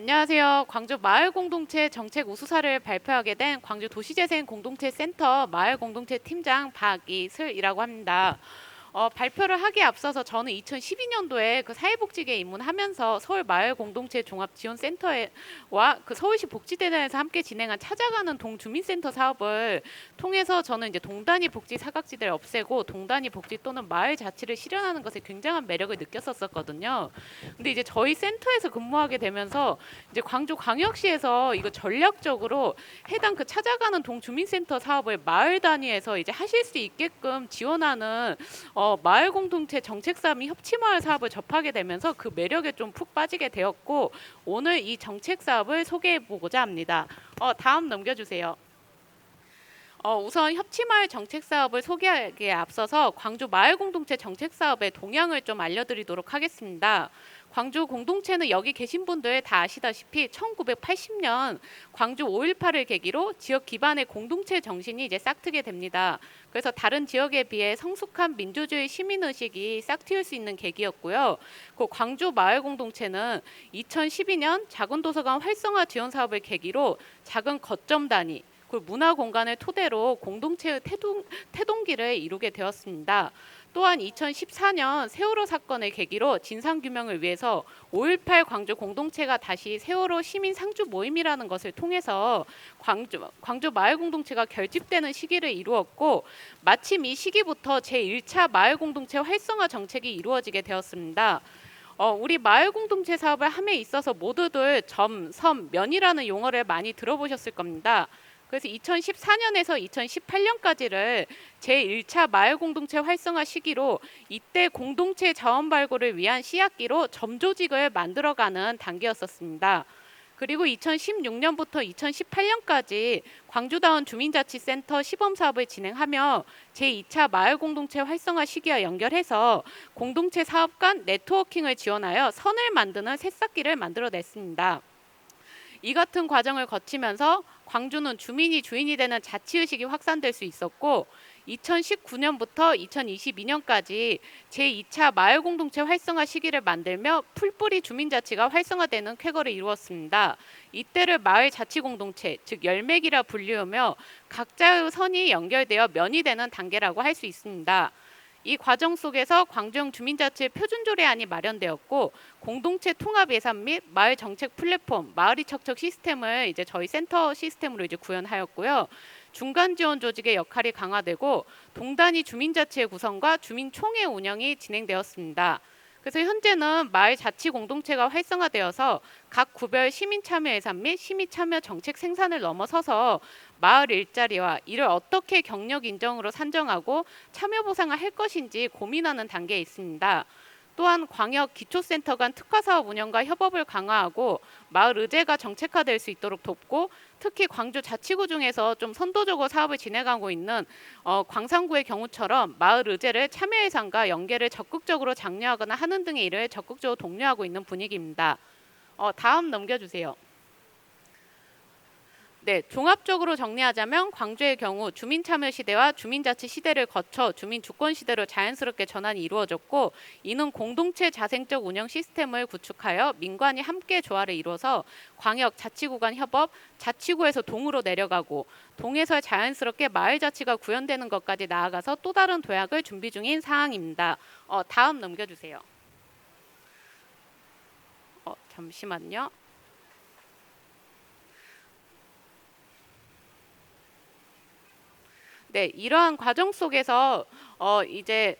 안녕하세요. 광주 마을공동체 정책 우수사를 발표하게 된 광주 도시재생 공동체센터 마을공동체 팀장 박이슬이라고 합니다. 발표를 하기에 앞서서 저는 2012년도에 그 사회복지계에 입문하면서 서울 마을공동체 종합지원센터와 그 서울시 복지재단에서 함께 진행한 찾아가는 동주민센터 사업을 통해서 저는 이제 동단위 복지 사각지대를 없애고 동단위 복지 또는 마을 자치를 실현하는 것에 굉장한 매력을 느꼈었거든요. 근데 이제 저희 센터에서 근무하게 되면서 이제 광주광역시에서 이거 전략적으로 해당 그 찾아가는 동주민센터 사업을 마을 단위에서 이제 하실 수 있게끔 지원하는 마을 공동체 정책사 및 협치마을 사업을 접하게 되면서 그 매력에 좀 푹 빠지게 되었고 오늘 이 정책 사업을 소개해 보고자 합니다. 다음 넘겨주세요. 우선 협치마을 정책 사업을 소개하기에 앞서서 광주 마을 공동체 정책 사업의 동향을 좀 알려드리도록 하겠습니다. 광주 공동체는 여기 계신 분들 다 아시다시피 1980년 광주 5.18을 계기로 지역 기반의 공동체 정신이 이제 싹트게 됩니다. 그래서 다른 지역에 비해 성숙한 민주주의 시민의식이 싹트일 수 있는 계기였고요. 그 광주 마을 공동체는 2012년 작은 도서관 활성화 지원 사업을 계기로 작은 거점 단위 그 문화 공간을 토대로 공동체의 태동기를 이루게 되었습니다. 또한 2014년 세월호 사건을 계기로 진상규명을 위해서 5.18 광주 공동체가 다시 세월호 시민 상주 모임이라는 것을 통해서 광주 마을 공동체가 결집되는 시기를 이루었고 마침 이 시기부터 제1차 마을 공동체 활성화 정책이 이루어지게 되었습니다. 우리 마을 공동체 사업을 함에 있어서 모두들 점, 섬, 면이라는 용어를 많이 들어보셨을 겁니다. 그래서 2014년에서 2018년까지를 제1차 마을공동체 활성화 시기로 이때 공동체 자원 발굴을 위한 씨앗기로 점조직을 만들어가는 단계였었습니다. 그리고 2016년부터 2018년까지 광주다운 주민자치센터 시범사업을 진행하며 제2차 마을공동체 활성화 시기와 연결해서 공동체 사업 간 네트워킹을 지원하여 선을 만드는 새싹기를 만들어냈습니다. 이 같은 과정을 거치면서 광주는 주민이 주인이 되는 자치의식이 확산될 수 있었고 2019년부터 2022년까지 제2차 마을공동체 활성화 시기를 만들며 풀뿌리 주민자치가 활성화되는 쾌거를 이루었습니다. 이때를 마을자치공동체, 즉 열맥이라 불리우며 각자의 선이 연결되어 면이 되는 단계라고 할 수 있습니다. 이 과정 속에서 광주형 주민자치 표준조례안이 마련되었고 공동체 통합 예산 및 마을 정책 플랫폼, 마을이 척척 시스템을 이제 저희 센터 시스템으로 이제 구현하였고요. 중간 지원 조직의 역할이 강화되고 동단위 주민자치의 구성과 주민총회 운영이 진행되었습니다. 그래서 현재는 마을 자치 공동체가 활성화되어서 각 구별 시민 참여 예산 및 시민 참여 정책 생산을 넘어서서 마을 일자리와 이를 어떻게 경력 인정으로 산정하고 참여 보상을 할 것인지 고민하는 단계에 있습니다. 또한 광역 기초센터 간 특화사업 운영과 협업을 강화하고 마을 의제가 정책화될 수 있도록 돕고 특히 광주 자치구 중에서 좀 선도적으로 사업을 진행하고 있는 광산구의 경우처럼 마을 의제를 참여 예산과 연계를 적극적으로 장려하거나 하는 등의 일을 적극적으로 독려하고 있는 분위기입니다. 다음 넘겨주세요. 네, 종합적으로 정리하자면 광주의 경우 주민참여 시대와 주민자치 시대를 거쳐 주민주권 시대로 자연스럽게 전환이 이루어졌고 이는 공동체 자생적 운영 시스템을 구축하여 민관이 함께 조화를 이뤄서 광역 자치구간 협업, 자치구에서 동으로 내려가고 동에서 자연스럽게 마을자치가 구현되는 것까지 나아가서 또 다른 도약을 준비 중인 사항입니다. 다음 넘겨주세요. 잠시만요. 네, 이러한 과정 속에서 이제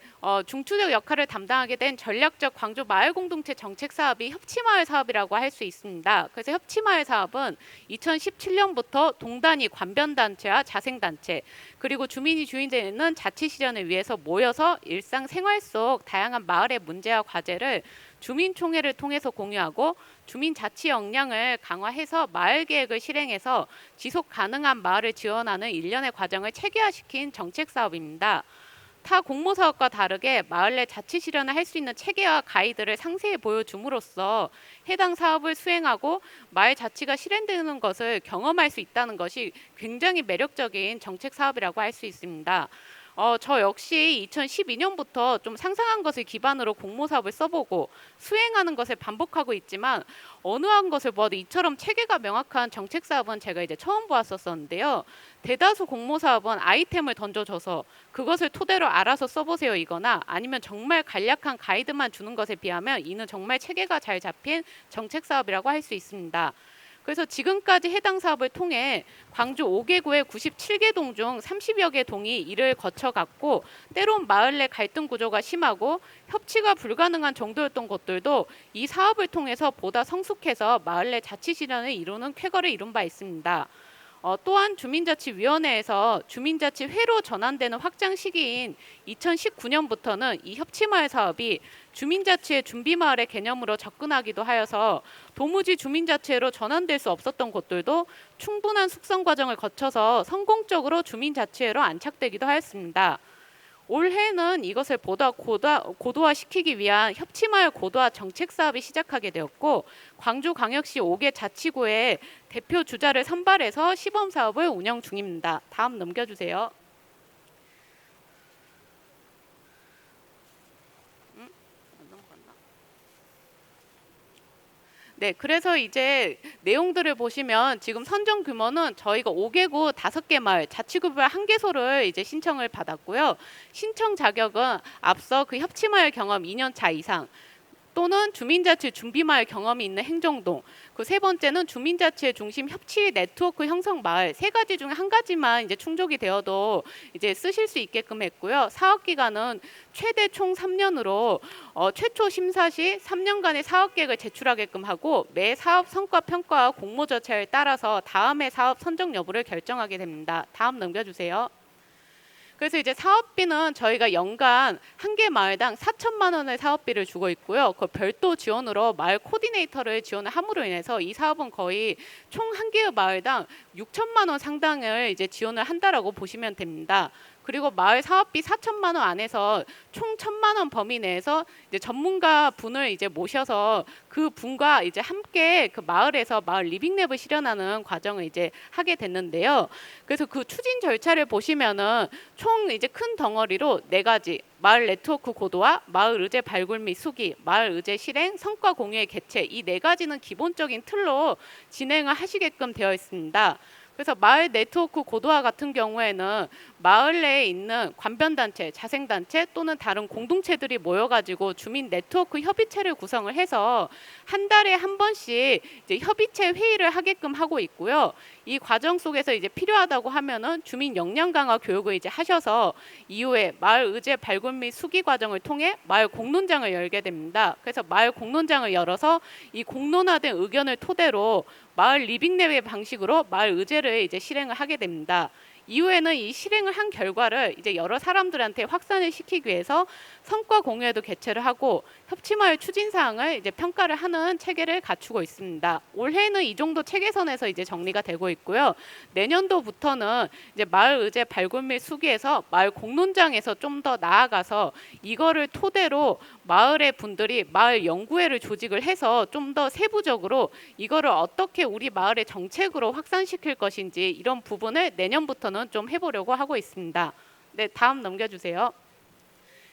중추적 역할을 담당하게 된 전략적 광주 마을 공동체 정책 사업이 협치마을 사업이라고 할 수 있습니다. 그래서 협치마을 사업은 2017년부터 동단위 관변단체와 자생단체 그리고 주민이 주인되는 자치 실현을 위해서 모여서 일상생활 속 다양한 마을의 문제와 과제를 주민총회를 통해서 공유하고 주민자치 역량을 강화해서 마을 계획을 실행해서 지속 가능한 마을을 지원하는 일련의 과정을 체계화시킨 정책 사업입니다. 타 공모사업과 다르게 마을 내 자치 실현을 할 수 있는 체계와 가이드를 상세히 보여줌으로써 해당 사업을 수행하고 마을 자치가 실현되는 것을 경험할 수 있다는 것이 굉장히 매력적인 정책 사업이라고 할 수 있습니다. 저 역시 2012년부터 좀 상상한 것을 기반으로 공모 사업을 써보고 수행하는 것을 반복하고 있지만 어느 한 것을 보아도 이처럼 체계가 명확한 정책 사업은 제가 이제 처음 보았었는데요. 대다수 공모 사업은 아이템을 던져줘서 그것을 토대로 알아서 써보세요 이거나 아니면 정말 간략한 가이드만 주는 것에 비하면 이는 정말 체계가 잘 잡힌 정책 사업이라고 할 수 있습니다. 그래서 지금까지 해당 사업을 통해 광주 5개구의 97개 동 중 30여 개 동이 이를 거쳐갔고 때론 마을 내 갈등 구조가 심하고 협치가 불가능한 정도였던 곳들도 이 사업을 통해서 보다 성숙해서 마을 내 자치 실현을 이루는 쾌거를 이룬 바 있습니다. 또한 주민자치위원회에서 주민자치회로 전환되는 확장 시기인 2019년부터는 이 협치마을 사업이 주민자치의 준비마을의 개념으로 접근하기도 하여서 도무지 주민자치회로 전환될 수 없었던 곳들도 충분한 숙성 과정을 거쳐서 성공적으로 주민자치회로 안착되기도 하였습니다. 올해는 이것을 보다 고도화시키기 위한 협치마을 고도화 정책 사업이 시작하게 되었고 광주광역시 5개 자치구의 대표 주자를 선발해서 시범 사업을 운영 중입니다. 다음 넘겨주세요. 네, 그래서 이제 내용들을 보시면 지금 선정 규모는 저희가 5개구 5개 마을 자치구별 1개소를 이제 신청을 받았고요. 신청 자격은 앞서 그 협치마을 경험 2년차 이상 또는 주민자치 준비마을 경험이 있는 행정동, 그 세 번째는 주민자치의 중심 협치 네트워크 형성 마을, 세 가지 중에 한 가지만 이제 충족이 되어도 이제 쓰실 수 있게끔 했고요. 사업 기간은 최대 총 3년으로 최초 심사 시 3년간의 사업 계획을 제출하게끔 하고 매 사업 성과 평가와 공모 절차에 따라서 다음의 사업 선정 여부를 결정하게 됩니다. 다음 넘겨주세요. 그래서 이제 사업비는 저희가 연간 한 개 마을당 4천만 원의 사업비를 주고 있고요. 그 별도 지원으로 마을 코디네이터를 지원을 함으로 인해서 이 사업은 거의 총 한 개의 마을당 6천만 원 상당을 이제 지원을 한다라고 보시면 됩니다. 그리고 마을 사업비 4천만 원 안에서 총 1,000만 원 범위 내에서 이제 전문가 분을 이제 모셔서 그 분과 이제 함께 그 마을에서 마을 리빙랩을 실현하는 과정을 이제 하게 됐는데요. 그래서 그 추진 절차를 보시면은 총 이제 큰 덩어리로 4가지 마을 네트워크 고도화, 마을 의제 발굴 및 수기, 마을 의제 실행, 성과 공유의 개최 이 4가지는 기본적인 틀로 진행을 하시게끔 되어 있습니다. 그래서 마을 네트워크 고도화 같은 경우에는 마을 내에 있는 관변단체, 자생단체 또는 다른 공동체들이 모여가지고 주민 네트워크 협의체를 구성을 해서 한 달에 한 번씩 이제 협의체 회의를 하게끔 하고 있고요. 이 과정 속에서 이제 필요하다고 하면은 주민 역량 강화 교육을 이제 하셔서 이후에 마을 의제 발굴 및 수기 과정을 통해 마을 공론장을 열게 됩니다. 그래서 마을 공론장을 열어서 이 공론화된 의견을 토대로 마을 리빙랩의 방식으로 마을 의제를 이제 실행을 하게 됩니다. 이후에는 이 실행을 한 결과를 이제 여러 사람들한테 확산을 시키기 위해서 성과 공유회도 개최를 하고 협치마을 추진 사항을 이제 평가를 하는 체계를 갖추고 있습니다. 올해는 이 정도 체계선에서 이제 정리가 되고 있고요. 내년도부터는 이제 마을 의제 발굴 및 수기에서 마을 공론장에서 좀 더 나아가서 이거를 토대로 마을의 분들이 마을 연구회를 조직을 해서 좀 더 세부적으로 이거를 어떻게 우리 마을의 정책으로 확산시킬 것인지 이런 부분을 내년부터는 좀 해보려고 하고 있습니다. 네, 다음 넘겨주세요.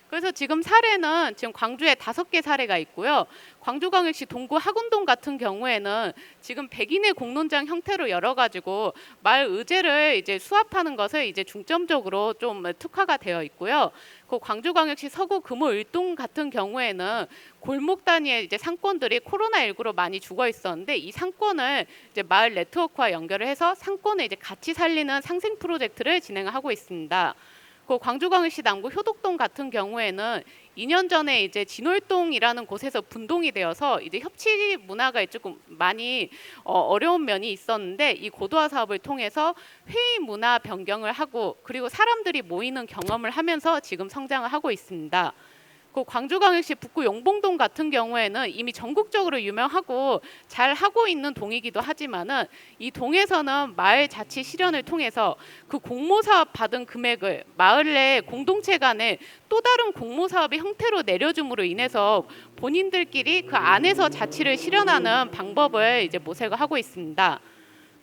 그래서 지금 사례는 지금 광주에 5개 사례가 있고요. 광주광역시 동구 하군동 같은 경우에는 지금 100인의 공론장 형태로 열어가지고 마을 의제를 이제 수합하는 것을 이제 중점적으로 좀 특화가 되어 있고요. 그 광주광역시 서구 금호 일동 같은 경우에는 골목 단위의 이제 상권들이 코로나19로 많이 죽어 있었는데 이 상권을 이제 마을 네트워크와 연결을 해서 상권을 이제 같이 살리는 상생 프로젝트를 진행하고 있습니다. 그 광주광역시 남구 효덕동 같은 경우에는 2년 전에 이제 진월동이라는 곳에서 분동이 되어서 이제 협치 문화가 조금 많이 어려운 면이 있었는데 이 고도화 사업을 통해서 회의 문화 변경을 하고 그리고 사람들이 모이는 경험을 하면서 지금 성장을 하고 있습니다. 그 광주광역시 북구 용봉동 같은 경우에는 이미 전국적으로 유명하고 잘 하고 있는 동이기도 하지만은 이 동에서는 마을 자치 실현을 통해서 그 공모 사업 받은 금액을 마을 내 공동체 간에 또 다른 공모 사업의 형태로 내려줌으로 인해서 본인들끼리 그 안에서 자치를 실현하는 방법을 이제 모색을 하고 있습니다.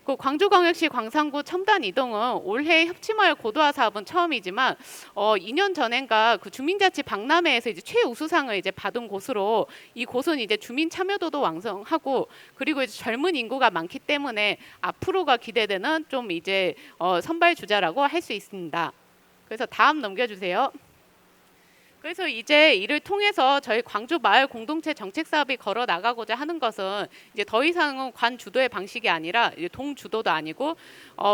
그 광주광역시 광산구 첨단 이동은 올해 협치마을 고도화 사업은 처음이지만 2년 전엔가 그 주민자치 박람회에서 이제 최우수상을 이제 받은 곳으로, 이 곳은 이제 주민 참여도도 왕성하고 그리고 이제 젊은 인구가 많기 때문에 앞으로가 기대되는 좀 이제 선발 주자라고 할 수 있습니다. 그래서 다음 넘겨주세요. 그래서 이제 이를 통해서 저희 광주 마을 공동체 정책 사업이 걸어 나가고자 하는 것은 이제 더 이상은 관 주도의 방식이 아니라 이제 동 주도도 아니고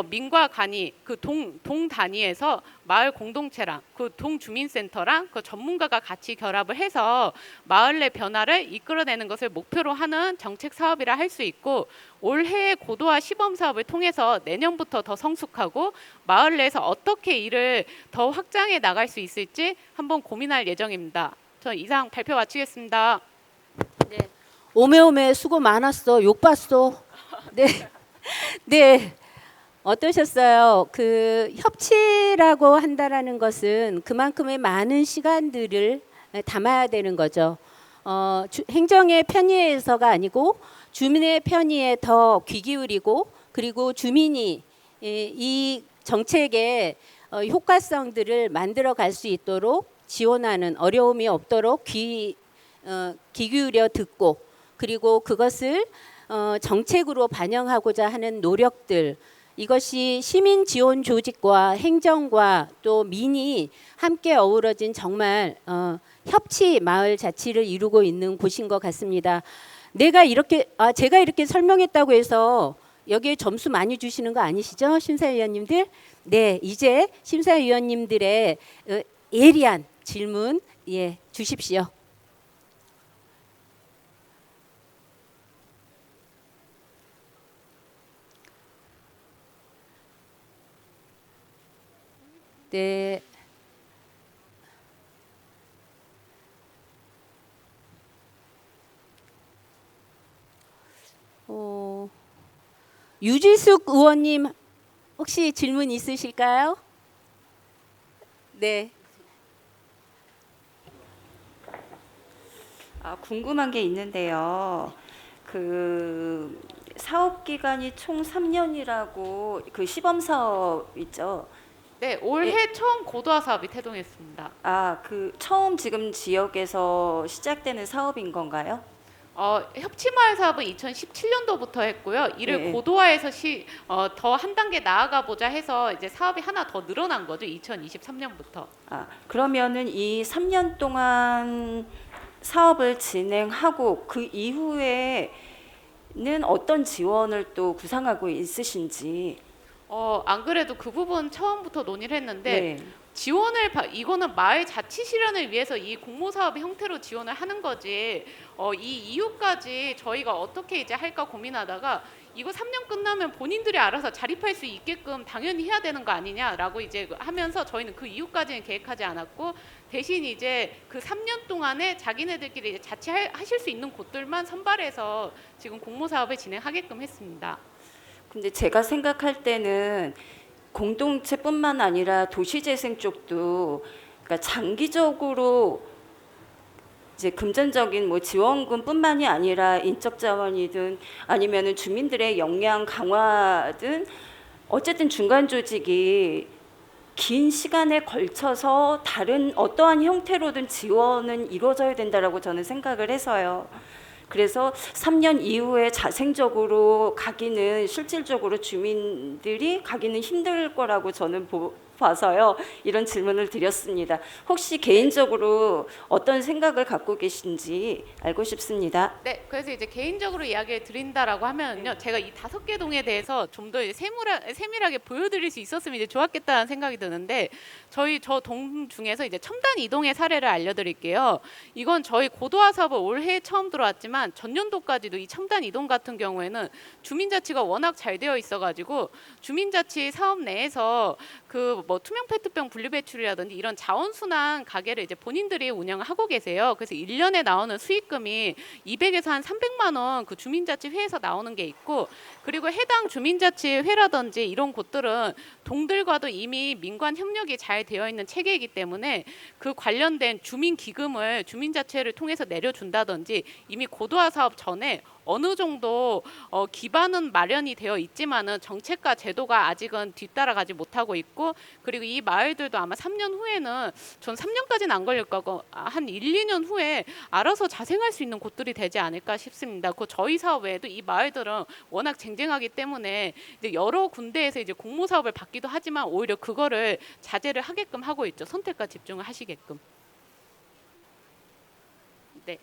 민과 관이 그 동 단위에서 마을 공동체랑 그 동 주민센터랑 그 전문가가 같이 결합을 해서 마을 내 변화를 이끌어내는 것을 목표로 하는 정책 사업이라 할 수 있고, 올해의 고도화 시범 사업을 통해서 내년부터 더 성숙하고 마을 내에서 어떻게 이를 더 확장해 나갈 수 있을지 한번 고민할 예정입니다. 저 이상 발표 마치겠습니다. 네. 오메오메 수고 많았어. 욕 봤어. 네. 네. 어떠셨어요? 그 협치라고 한다라는 것은 그만큼의 많은 시간들을 담아야 되는 거죠. 행정의 편의에서가 아니고 주민의 편의에 더 귀 기울이고, 그리고 주민이 이 정책의 효과성들을 만들어 갈 수 있도록 지원하는, 어려움이 없도록 귀 기울여 듣고, 그리고 그것을 정책으로 반영하고자 하는 노력들, 이것이 시민 지원 조직과 행정과 또 민이 함께 어우러진 정말 협치 마을 자치를 이루고 있는 곳인 것 같습니다. 제가 이렇게 설명했다고 해서 여기에 점수 많이 주시는 거 아니시죠, 심사위원님들? 네, 이제 심사위원님들의 예리한 질문 주십시오. 네. 유지숙 의원님 혹시 질문 있으실까요? 네. 궁금한 게 있는데요. 그 사업 기간이 총 3년이라고 그 시범 사업 있죠. 네, 올해 처음 고도화 사업이 태동했습니다. 그 처음 지금 지역에서 시작되는 사업인 건가요? 협치마을 사업은 2017년도부터 했고요. 이를 네. 고도화해서 더 한 단계 나아가 보자 해서 이제 사업이 하나 더 늘어난 거죠. 2023년부터. 그러면은 이 3년 동안 사업을 진행하고 그 이후에는 어떤 지원을 또 구상하고 있으신지. 안 그래도 그 부분 처음부터 논의를 했는데 네. 이거는 마을 자치 실현을 위해서 이 공모 사업의 형태로 지원을 하는 거지. 이 이후까지 저희가 어떻게 이제 할까 고민하다가 이거 3년 끝나면 본인들이 알아서 자립할 수 있게끔 당연히 해야 되는 거 아니냐라고 이제 하면서 저희는 그 이후까지는 계획하지 않았고, 대신 이제 그 3년 동안에 자기네들끼리 이제 자치하실 수 있는 곳들만 선발해서 지금 공모 사업을 진행하게끔 했습니다. 근데 제가 생각할 때는 공동체뿐만 아니라 도시재생 쪽도, 그러니까 장기적으로 이제 금전적인 뭐 지원금뿐만이 아니라 인적 자원이든 아니면은 주민들의 역량 강화든 어쨌든 중간 조직이 긴 시간에 걸쳐서 다른 어떠한 형태로든 지원은 이루어져야 된다라고 저는 생각을 해서요. 그래서 3년 이후에 자생적으로 가기는, 실질적으로 주민들이 가기는 힘들 거라고 저는 봐서요. 이런 질문을 드렸습니다. 혹시 개인적으로 어떤 생각을 갖고 계신지 알고 싶습니다. 네, 그래서 이제 개인적으로 이야기를 드린다라고 하면요, 제가 이 5개 동에 대해서 좀 더 세밀하게 보여드릴 수 있었으면 이제 좋았겠다는 생각이 드는데, 저 동 중에서 이제 첨단 이동의 사례를 알려드릴게요. 이건 저희 고도화 사업을 올해 처음 들어왔지만 전년도까지도 이 첨단 이동 같은 경우에는 주민자치가 워낙 잘 되어 있어가지고 주민자치 사업 내에서 그 뭐 투명 페트병 분리 배출이라든지 이런 자원순환 가게를 이제 본인들이 운영을 하고 계세요. 그래서 1년에 나오는 수익금이 200에서 한 300만 원 그 주민자치회에서 나오는 게 있고, 그리고 해당 주민자치회라든지 이런 곳들은 동들과도 이미 민관 협력이 잘 되어 있는 체계이기 때문에 그 관련된 주민 기금을 주민자치회를 통해서 내려준다든지 이미 고도화 사업 전에 어느 정도 기반은 마련이 되어 있지만은 정책과 제도가 아직은 뒤따라가지 못하고 있고, 그리고 이 마을들도 아마 3년 후에는 전 3년까지는 안 걸릴 거고 한 1, 2년 후에 알아서 자생할 수 있는 곳들이 되지 않을까 싶습니다. 그 저희 사업 외에도 이 마을들은 워낙 쟁쟁하기 때문에 이제 여러 군데에서 이제 공모 사업을 받기도 하지만 오히려 그거를 자제를 하게끔 하고 있죠. 선택과 집중을 하시게끔. 네.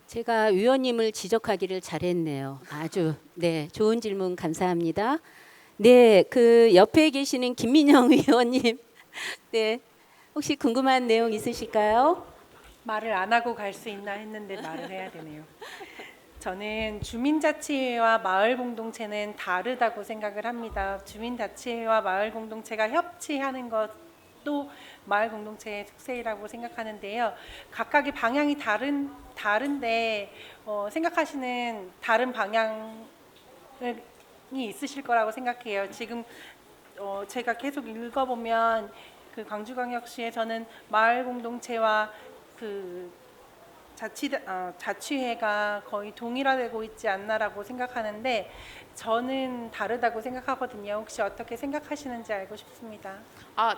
제가 위원님을 지적하기를 잘했네요. 아주 네, 좋은 질문 감사합니다. 네, 그 옆에 계시는 김민영 위원님, 네, 혹시 궁금한 내용 있으실까요? 말을 안 하고 갈 수 있나 했는데 말을 해야 되네요. 저는 주민자치회와 마을 공동체는 다르다고 생각을 합니다. 주민자치회와 마을 공동체가 협치하는 것도 마을 공동체의 특색이라고 생각하는데요. 각각의 방향이 다른데 생각하시는 다른 방향이 있으실 거라고 생각해요. 지금 제가 계속 읽어보면 그 광주광역시에서는 마을 공동체와 그 자치회가 거의 동일화되고 있지 않나라고 생각하는데 저는 다르다고 생각하거든요. 혹시 어떻게 생각하시는지 알고 싶습니다.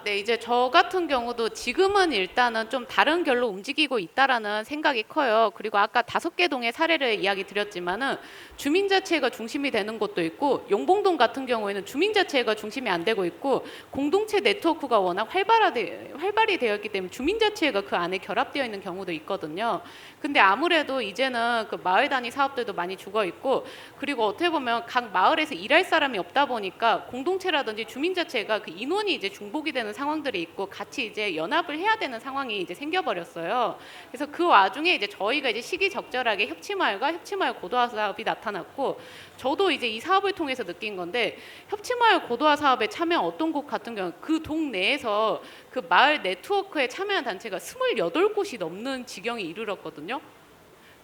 네, 이제 저 같은 경우도 지금은 일단은 좀 다른 결로 움직이고 있다라는 생각이 커요. 그리고 아까 5개 동의 사례를 이야기 드렸지만은 주민자치회가 중심이 되는 곳도 있고, 용봉동 같은 경우에는 주민자치회가 중심이 안 되고 있고, 공동체 네트워크가 워낙 활발이 되어 있기 때문에 주민자치회가 그 안에 결합되어 있는 경우도 있거든요. 근데 아무래도 이제는 그 마을 단위 사업들도 많이 죽어 있고, 그리고 어떻게 보면 각 마을에서 일할 사람이 없다 보니까 공동체라든지 주민자치회가 그 인원이 이제 중복이 되는 상황들이 있고 같이 이제 연합을 해야 되는 상황이 이제 생겨버렸어요. 그래서 그 와중에 이제 저희가 이제 시기적절하게 협치마을과 협치마을 고도화 사업이 나타났고, 저도 이제 이 사업을 통해서 느낀 건데, 협치마을 고도화 사업에 참여한 어떤 곳 같은 경우 그 동네에서 그 마을 네트워크에 참여한 단체가 28곳이 넘는 지경에 이르렀거든요.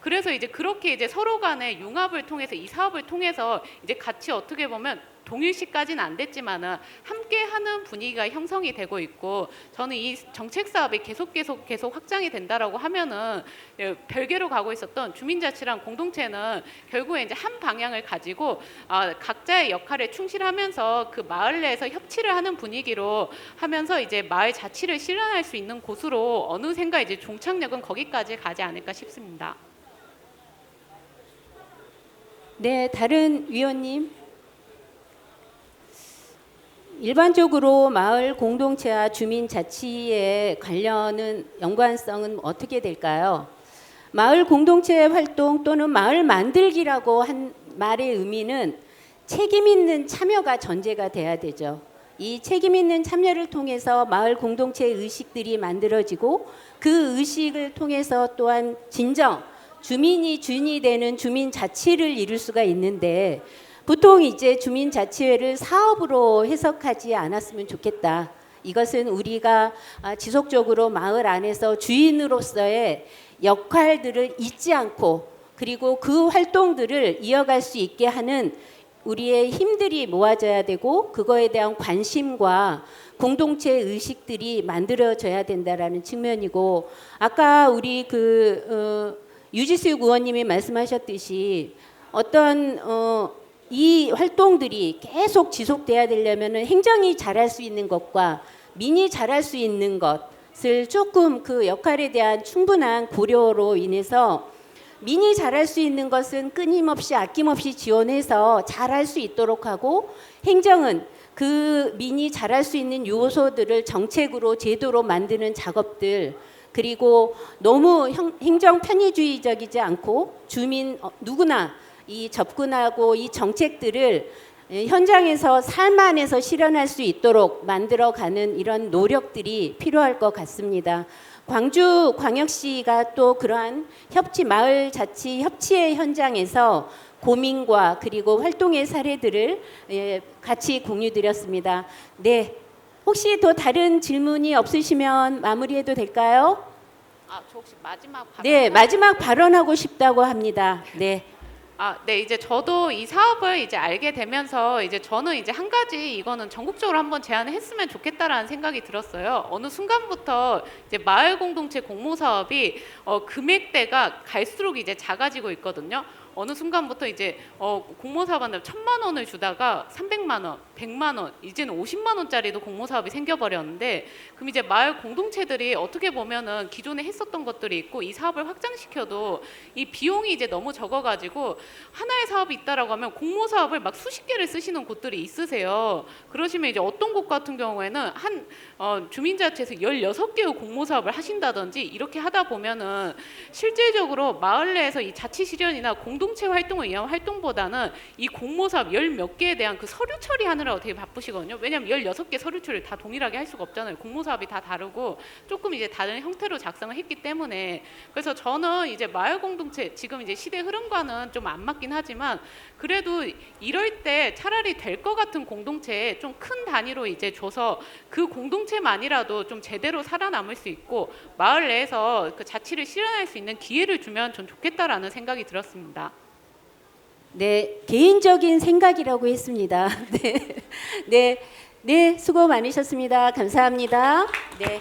그래서 이제 그렇게 이제 서로 간의 융합을 통해서 이 사업을 통해서 이제 같이 어떻게 보면 동일시까지는 안 됐지만은 함께 하는 분위기가 형성이 되고 있고, 저는 이 정책 사업이 계속 확장이 된다라고 하면은 별개로 가고 있었던 주민자치랑 공동체는 결국에 이제 한 방향을 가지고 각자의 역할에 충실하면서 그 마을 내에서 협치를 하는 분위기로 하면서 이제 마을 자치를 실현할 수 있는 곳으로 어느샌가 이제 종착역은 거기까지 가지 않을까 싶습니다. 네, 다른 위원님. 일반적으로 마을 공동체와 주민 자치의 관련은 연관성은 어떻게 될까요? 마을 공동체 활동 또는 마을 만들기라고 한 말의 의미는 책임 있는 참여가 전제가 돼야 되죠. 이 책임 있는 참여를 통해서 마을 공동체 의식들이 만들어지고, 그 의식을 통해서 또한 진정 주민이 주인이 되는 주민 자치를 이룰 수가 있는데, 보통 이제 주민자치회를 사업으로 해석하지 않았으면 좋겠다. 이것은 우리가 지속적으로 마을 안에서 주인으로서의 역할들을 잊지 않고, 그리고 그 활동들을 이어갈 수 있게 하는 우리의 힘들이 모아져야 되고, 그거에 대한 관심과 공동체 의식들이 만들어져야 된다라는 측면이고, 아까 우리 유지수 의원님이 말씀하셨듯이 어떤 이 활동들이 계속 지속돼야 되려면 행정이 잘할 수 있는 것과 민이 잘할 수 있는 것을 조금 그 역할에 대한 충분한 고려로 인해서, 민이 잘할 수 있는 것은 끊임없이 아낌없이 지원해서 잘할 수 있도록 하고, 행정은 그 민이 잘할 수 있는 요소들을 정책으로 제도로 만드는 작업들, 그리고 너무 행정 편의주의적이지 않고 주민 누구나 이 접근하고 이 정책들을 현장에서 삶 안에서 실현할 수 있도록 만들어가는 이런 노력들이 필요할 것 같습니다. 광주광역시가 또 그러한 마을 자치 협치의 현장에서 고민과 그리고 활동의 사례들을 같이 공유드렸습니다. 네, 혹시 더 다른 질문이 없으시면 마무리해도 될까요? 저 혹시 마지막 네, 마지막 발언하고 싶다고 합니다. 네. 네, 이제 저도 이 사업을 이제 알게 되면서 이제 저는 이제 한 가지 이거는 전국적으로 한번 제안을 했으면 좋겠다라는 생각이 들었어요. 어느 순간부터 이제 마을 공동체 공모 사업이 금액대가 갈수록 이제 작아지고 있거든요. 어느 순간부터 이제 공모 사업한테 1,000만 원을 주다가 300만 원, 100만 원, 이제는 50만 원짜리도 공모 사업이 생겨버렸는데, 그럼 이제 마을 공동체들이 어떻게 보면은 기존에 했었던 것들이 있고 이 사업을 확장시켜도 이 비용이 이제 너무 적어가지고 하나의 사업이 있다라고 하면 공모 사업을 막 수십 개를 쓰시는 곳들이 있으세요. 그러시면 이제 어떤 곳 같은 경우에는 한 주민자치에서 16개의 공모 사업을 하신다든지 이렇게 하다 보면은 실질적으로 마을 내에서 이 자치 실현이나 공동체 활동을 위한 활동보다는 이 공모 사업 열 몇 개에 대한 그 서류 처리하느라고 되게 바쁘시거든요. 왜냐하면 16개 서류 처리를 다 동일하게 할 수가 없잖아요. 공모 사업이 다 다르고 조금 이제 다른 형태로 작성을 했기 때문에, 그래서 저는 이제 마을 공동체 지금 이제 시대 흐름과는 좀 안 맞긴 하지만 그래도 이럴 때 차라리 될 것 같은 공동체에 좀 큰 단위로 이제 줘서 그 공동체만이라도 좀 제대로 살아남을 수 있고 마을 내에서 그 자치를 실현할 수 있는 기회를 주면 전 좋겠다라는 생각이 들었습니다. 네, 개인적인 생각이라고 했습니다. 네, 네, 네, 수고 많으셨습니다. 감사합니다. 네.